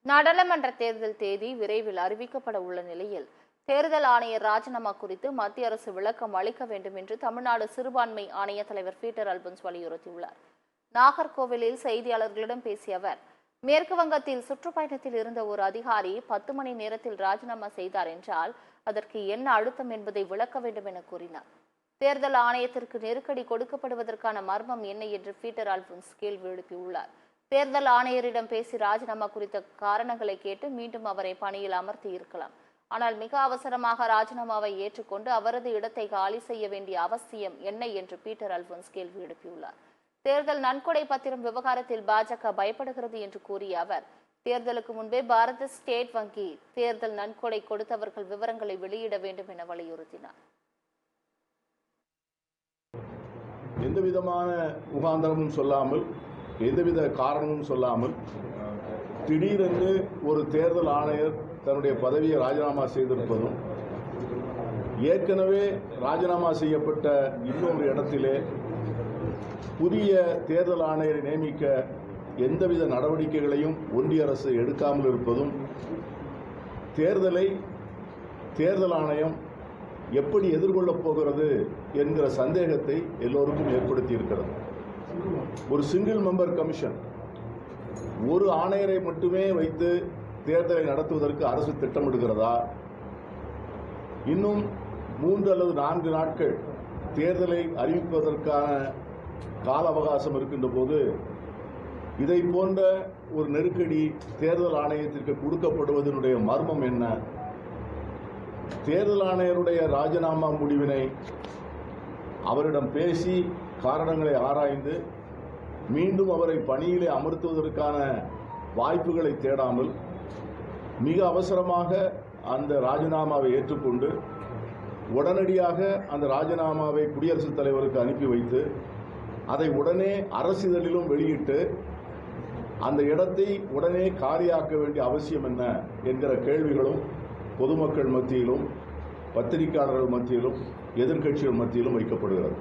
நாடாளுமன்ற தேர்தல் தேதி விரைவில் அறிவிக்கப்பட உள்ள நிலையில் தேர்தல் ஆணையர் ராஜினாமா குறித்து மத்திய அரசு விளக்கம் அளிக்க வேண்டும் என்று தமிழ்நாடு சிறுபான்மை ஆணைய தலைவர் பீட்டர் அல்பன்ஸ் வலியுறுத்தியுள்ளார். நாகர்கோவிலில் செய்தியாளர்களிடம் பேசிய அவர், மேற்கு வங்கத்தில் சுற்றுப்பயணத்தில் இருந்த ஒரு அதிகாரி 10 மணி நேரத்தில் ராஜினாமா செய்தார் என்றால் அதற்கு என்ன அழுத்தம் என்பதை விளக்க வேண்டும் என கூறினார். தேர்தல் ஆணையத்திற்கு நெருக்கடி கொடுக்கப்படுவதற்கான மர்மம் என்ன என்று பீட்டர் அல்பன்ஸ் கேள்வி எழுப்பியுள்ளார். தேர்தல் ஆணையரிடம் பேசி ராஜினாமா குறித்த காரணங்களை கேட்டு மீண்டும் அவரை பணியில் அமர்த்தி இருக்கலாம். ஆனால் மிக அவசரமாக ராஜினாமாவை ஏற்றுக்கொண்டு அவரது இடத்தை காலி செய்ய வேண்டிய அவசியம் என்ன என்று பீட்டர் அல்பன்ஸ் கேள்வி எழுப்பியுள்ளார். தேர்தல் நன்கொடை பத்திரம் விவகாரத்தில் பாஜக பயப்படுகிறது என்று கூறிய அவர், தேர்தலுக்கு முன்பே பாரத ஸ்டேட் வங்கி தேர்தல் நன்கொடை கொடுத்தவர்கள் விவரங்களை வெளியிட வேண்டும் என வலியுறுத்தினார். எந்தவிதமான முகாந்திரமும் சொல்லாமல், எந்தவித காரணமும் சொல்லாமல் திடீரென்று ஒரு தேர்தல் ஆணையர் தன்னுடைய பதவியை ராஜினாமா செய்திருப்பதும், ஏற்கனவே ராஜினாமா செய்யப்பட்ட இன்னொரு இடத்திலே புதிய தேர்தல் ஆணையரை நியமிக்க எந்தவித நடவடிக்கைகளையும் ஒன்றிய அரசு எடுக்காமல் இருப்பதும், தேர்தலை தேர்தல் ஆணையம் எப்படி எதிர்கொள்ளப் போகிறது என்கிற சந்தேகத்தை எல்லோருக்கும் ஏற்படுத்தி இருக்கிறது. ஒரு சிங்கிள் மெம்பர் கமிஷன், ஒரு ஆணையரை மட்டுமே வைத்து தேர்தலை நடத்துவதற்கு அரசு திட்டமிடுகிறதா? இன்னும் 3 அல்லது 4 நாட்கள் தேர்தலை அறிவிப்பதற்கான கால அவகாசம் இருக்கின்ற போது இதை போன்ற ஒரு நெருக்கடி தேர்தல் ஆணையத்திற்கு கொடுக்கப்படுவதனுடைய மர்மம் என்ன? தேர்தல் ஆணையருடைய ராஜினாமா முடிவினை அவரிடம் பேசி காரணங்களை ஆராய்ந்து மீண்டும் அவரை பணியிலே அமர்த்துவதற்கான வாய்ப்புகளை தேடாமல் மிக அவசரமாக அந்த ராஜினாமாவை ஏற்றுக்கொண்டு உடனடியாக அந்த ராஜினாமாவை குடியரசுத் தலைவருக்கு அனுப்பி வைத்து அதை உடனே அரசிதழிலும் வெளியிட்டு அந்த இடத்தை உடனே காலியாக்க வேண்டிய அவசியம் என்ன என்கிற கேள்விகளும் பொதுமக்கள் மத்தியிலும், பத்திரிகையாளர்கள் மத்தியிலும், எதிர்க்கட்சிகள் மத்தியிலும் வைக்கப்படுகிறது.